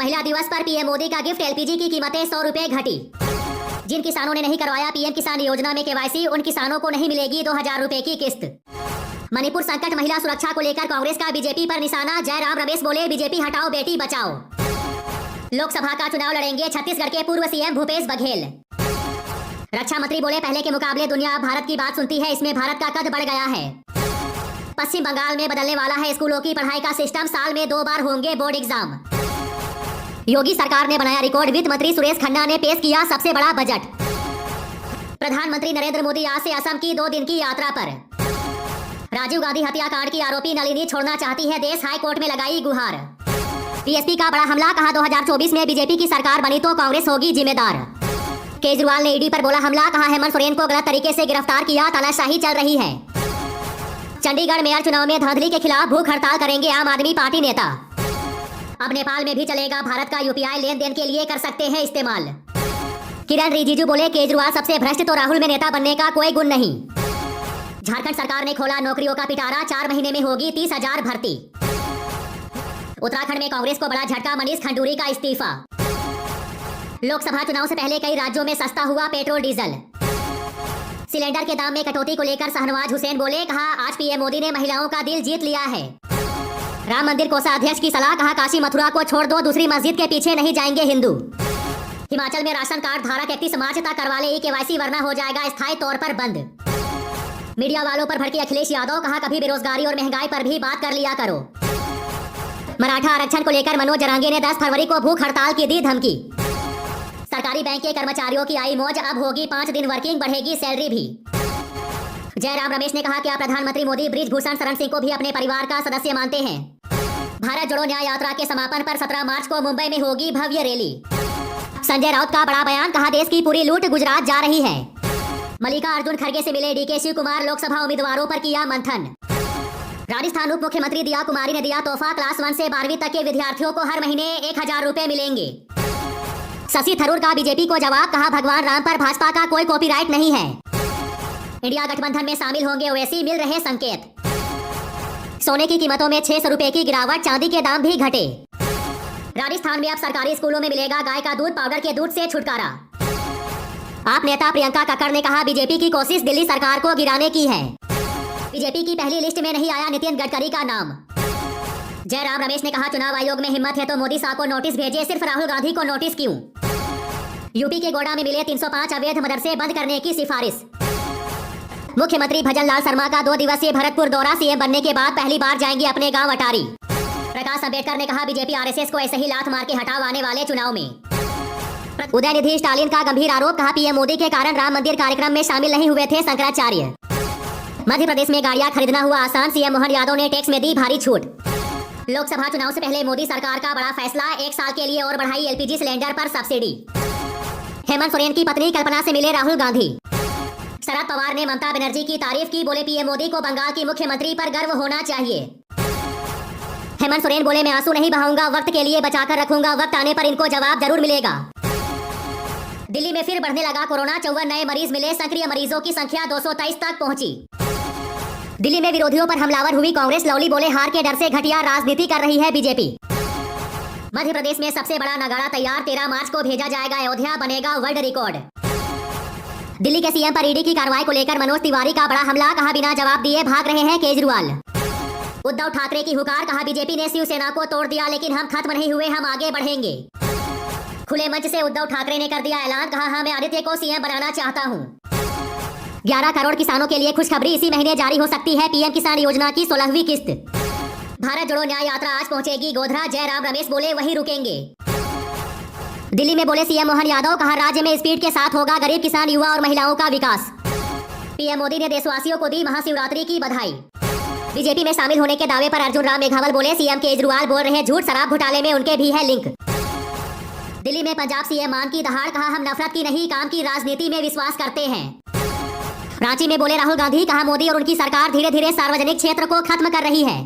महिला दिवस पर पीएम मोदी का गिफ्ट। एलपीजी की कीमतें 100 रुपए घटी। जिन किसानों ने नहीं करवाया पीएम किसान योजना में केवाईसी, उन किसानों को नहीं मिलेगी 2000 रुपए की किस्त। मणिपुर संकट, महिला सुरक्षा को लेकर कांग्रेस का बीजेपी पर निशाना। जयराम रमेश बोले, बीजेपी हटाओ बेटी बचाओ। लोकसभा का चुनाव लड़ेंगे छत्तीसगढ़ के पूर्व सीएम भूपेश बघेल। रक्षा मंत्री बोले, पहले के मुकाबले दुनिया अब भारत की बात सुनती है, इसमें भारत का कद बढ़ गया है। पश्चिम बंगाल में बदलने वाला है स्कूलों की पढ़ाई का सिस्टम, साल में 2 बार होंगे बोर्ड एग्जाम। योगी सरकार ने बनाया रिकॉर्ड, वित्त मंत्री सुरेश खन्ना ने पेश किया सबसे बड़ा बजट। प्रधानमंत्री नरेंद्र मोदी आज से असम की 2 दिन की यात्रा पर। राजीव गांधी हत्याकांड की आरोपी नलिनी छोड़ना चाहती है देश, हाई कोर्ट में लगाई गुहार। बीएसपी का बड़ा हमला, कहा 2024 में बीजेपी की सरकार बनी तो कांग्रेस होगी जिम्मेदार। केजरीवाल ने ईडी पर बोला हमला, कहा हेमंत सोरेन को गलत तरीके से गिरफ्तार किया, तानाशाही चल रही है। चंडीगढ़ मेयर चुनाव में धांधली के खिलाफ भूख हड़ताल करेंगे आम आदमी पार्टी नेता। अब नेपाल में भी चलेगा भारत का यूपीआई, लेन देन के लिए कर सकते हैं इस्तेमाल। किरण रिजिजू बोले, केजरीवाल सबसे भ्रष्ट तो राहुल में नेता बनने का कोई गुण नहीं। झारखंड सरकार ने खोला नौकरियों का पिटारा, 4 महीने में होगी 30,000 भर्ती। उत्तराखंड में कांग्रेस को बड़ा झटका, मनीष खंडूरी का इस्तीफा। लोकसभा चुनाव से पहले कई राज्यों में सस्ता हुआ पेट्रोल डीजल। सिलेंडर के दाम में कटौती को लेकर शाहनवाज हुसैन बोले, कहा आज पीएम मोदी ने महिलाओं का दिल जीत लिया है। राम मंदिर कोषाध्यक्ष की सलाह, कहा काशी मथुरा को छोड़ दो, दूसरी मस्जिद के पीछे नहीं जाएंगे हिंदू। हिमाचल में राशन कार्ड धारक 31 मार्च तक करवा ले केवाईसी, वरना हो जाएगा स्थायी तौर पर बंद। मीडिया वालों पर भड़के अखिलेश यादव, कहा कभी बेरोजगारी और महंगाई पर भी बात कर लिया करो। मराठा आरक्षण को लेकर मनोज जरांगे ने 10 फरवरी को भूख हड़ताल की दी धमकी। सरकारी बैंक के कर्मचारियों की आई मौज, अब होगी 5 दिन वर्किंग, बढ़ेगी सैलरी भी। जयराम रमेश ने कहा, क्या प्रधानमंत्री मोदी बृजभूषण शरण सिंह को भी अपने परिवार का सदस्य मानते हैं। भारत जोड़ो न्याय यात्रा के समापन पर 17 मार्च को मुंबई में होगी भव्य रैली। संजय राउत का बड़ा बयान, कहा देश की पूरी लूट गुजरात जा रही है। मल्लिकार्जुन खड़गे से मिले डीके शिव कुमार, लोकसभा उम्मीदवारों पर किया मंथन। राजस्थान उप मुख्यमंत्री दिया कुमारी ने दिया तोहफा, क्लास 1 से 12वीं तक के विद्यार्थियों को हर महीने 1000 रुपए मिलेंगे। शशि थरूर का बीजेपी को जवाब, कहा भगवान राम पर भाजपा का कोई कॉपीराइट नहीं है। इंडिया गठबंधन में शामिल होंगे ओवैसी, मिल रहे संकेत। सोने की कीमतों में 600 रुपए की गिरावट, चांदी के दाम भी घटे। राजस्थान में अब सरकारी स्कूलों में मिलेगा गाय का दूध, पाउडर के दूध से छुटकारा। आप नेता प्रियंका कक्कड़ ने कहा, बीजेपी की कोशिश दिल्ली सरकार को गिराने की है। बीजेपी की पहली लिस्ट में नहीं आया नितिन गडकरी का नाम। जयराम रमेश ने कहा, चुनाव आयोग में हिम्मत है तो मोदी साहब को नोटिस भेजे, सिर्फ राहुल गांधी को नोटिस क्यों। यूपी के गोडा में मिले 305 अवैध मदरसे, बंद करने की सिफारिश। मुख्यमंत्री भजन लाल शर्मा का 2 दिवसीय भरतपुर दौरा, सीएम बनने के बाद पहली बार जाएंगे अपने गांव अटारी। प्रकाश अंबेडकर ने कहा, बीजेपी आरएसएस को ऐसे ही लात मार के हटाओ आने वाले चुनाव में। उदयनिधि स्टालिन का गंभीर आरोप, कहा पीएम मोदी के कारण राम मंदिर कार्यक्रम में शामिल नहीं हुए थे शंकराचार्य। मध्य प्रदेश में गाड़ियां खरीदना हुआ आसान, सीएम मोहन यादव ने टैक्स में दी भारी छूट। लोकसभा चुनाव से पहले मोदी सरकार का बड़ा फैसला, 1 साल के लिए और बढ़ाई एलपीजी सिलेंडर पर सब्सिडी। हेमंत सोरेन की पत्नी कल्पना से मिले राहुल गांधी। शरद पवार ने ममता बनर्जी की तारीफ की, बोले पीएम मोदी को बंगाल की मुख्यमंत्री पर गर्व होना चाहिए। हेमंत सोरेन बोले, मैं आंसू नहीं बहाऊंगा, वक्त के लिए बचाकर रखूंगा, वक्त आने पर इनको जवाब जरूर मिलेगा। दिल्ली में फिर बढ़ने लगा कोरोना, 54 नए मरीज मिले, सक्रिय मरीजों की संख्या 223 तक पहुंची। दिल्ली में विरोधियों पर हमलावर हुई कांग्रेस, लवली बोले हार के डर से घटिया राजनीति कर रही है बीजेपी। मध्य प्रदेश में सबसे बड़ा नगाड़ा तैयार, 13 मार्च को भेजा जाएगा अयोध्या, बनेगा वर्ल्ड रिकॉर्ड। दिल्ली के सीएम पर ईडी की कार्रवाई को लेकर मनोज तिवारी का बड़ा हमला, कहा बिना जवाब दिए भाग रहे हैं केजरीवाल। उद्धव ठाकरे की हुकार, कहा बीजेपी ने शिवसेना को तोड़ दिया लेकिन हम खत्म नहीं हुए, हम आगे बढ़ेंगे। खुले मंच से उद्धव ठाकरे ने कर दिया ऐलान, कहा हाँ मैं आदित्य को सीएम बनाना चाहता हूँ। 11 करोड़ किसानों के लिए खुशखबरी, इसी महीने जारी हो सकती है पीएम किसान योजना की 16वीं किस्त। भारत जोड़ो न्याय यात्रा आज पहुंचेगी गोधरा, जयराम रमेश बोले वहीं रुकेंगे। दिल्ली में बोले सीएम मोहन यादव, कहा राज्य में स्पीड के साथ होगा गरीब किसान युवा और महिलाओं का विकास। पीएम मोदी ने देशवासियों को दी महाशिवरात्रि की बधाई। बीजेपी में शामिल होने के दावे पर अर्जुन राम मेघवाल बोले, सीएम केजरीवाल बोल रहे झूठ, शराब घोटाले में उनके भी है लिंक। दिल्ली में पंजाब सीएम मान की दहाड़, कहा हम नफरत की नहीं काम की राजनीति में विश्वास करते हैं। रांची में बोले राहुल गांधी, कहा मोदी और उनकी सरकार धीरे धीरे सार्वजनिक क्षेत्र को खत्म कर रही है।